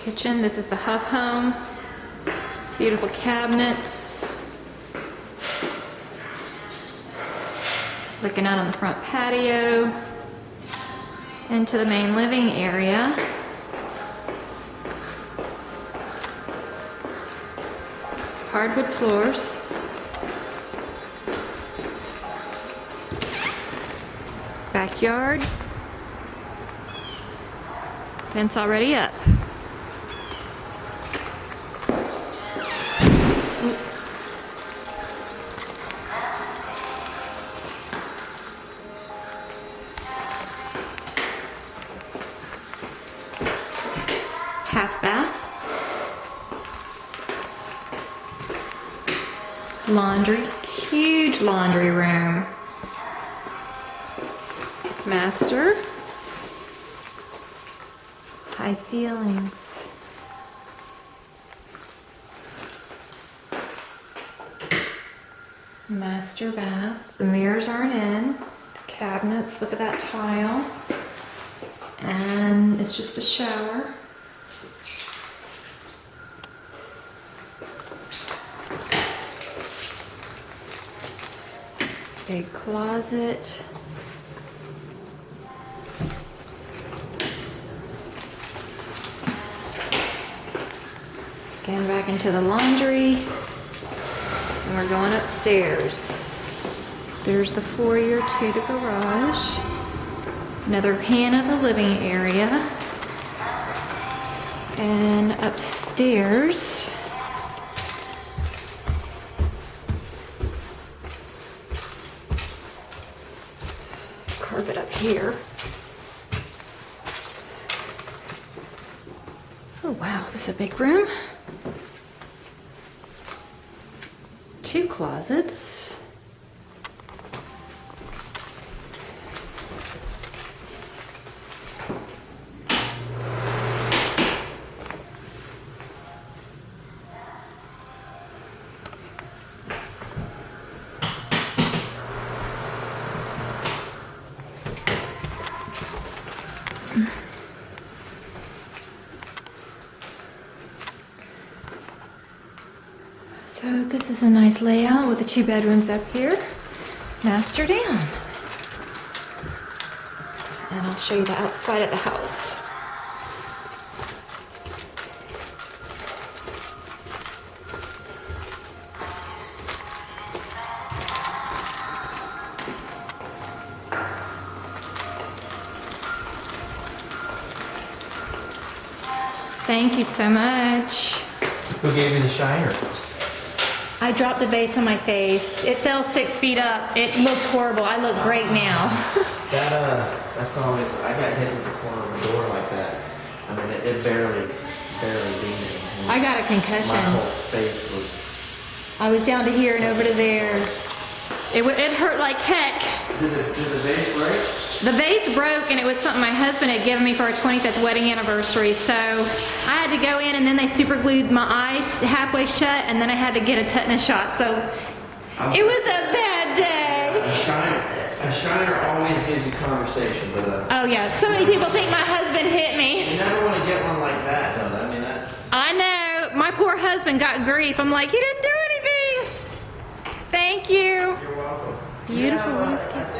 kitchen. This is the Huff Home. Beautiful cabinets. Looking out on the front patio. Into the main living area. Hardwood floors. Backyard. Fence already up. Half bath. Laundry. Huge laundry room. Master. High ceilings. Master bath. The mirrors aren't in. The cabinets, look at that tile. And it's just a shower. Big closet. Again, back into the laundry. And we're going upstairs. There's the foyer to the garage. Another pan of the living area. And upstairs, carpet up here. Oh wow, this is a big room. Two closets. So this is a nice layout with the 2 bedrooms up here. Master down. And I'll show you the outside of the house. Thank you so much. Who gave you the shiner? I dropped a vase on my face. It fell 6 feet up. It looked horrible. I look great now. That's always, I got hit with the corner of the door like that. I mean, it barely beat me. I got a concussion. My whole face was... I was down to here and over to there. It hurt like heck. Did the vase break? The vase broke, and it was something my husband had given me for our 25th wedding anniversary. So I had to go in, and then they super glued my eyes halfway shut, and then I had to get a tetanus shot. So it was a bad day. A shiner always gives you conversation, but Oh yeah, so many people think my husband hit me. you never want to get one like that, though. I mean, that's... I know. My poor husband got grief. I'm like, he didn't do anything. Thank you. You're welcome. Beautiful Yeah, landscape.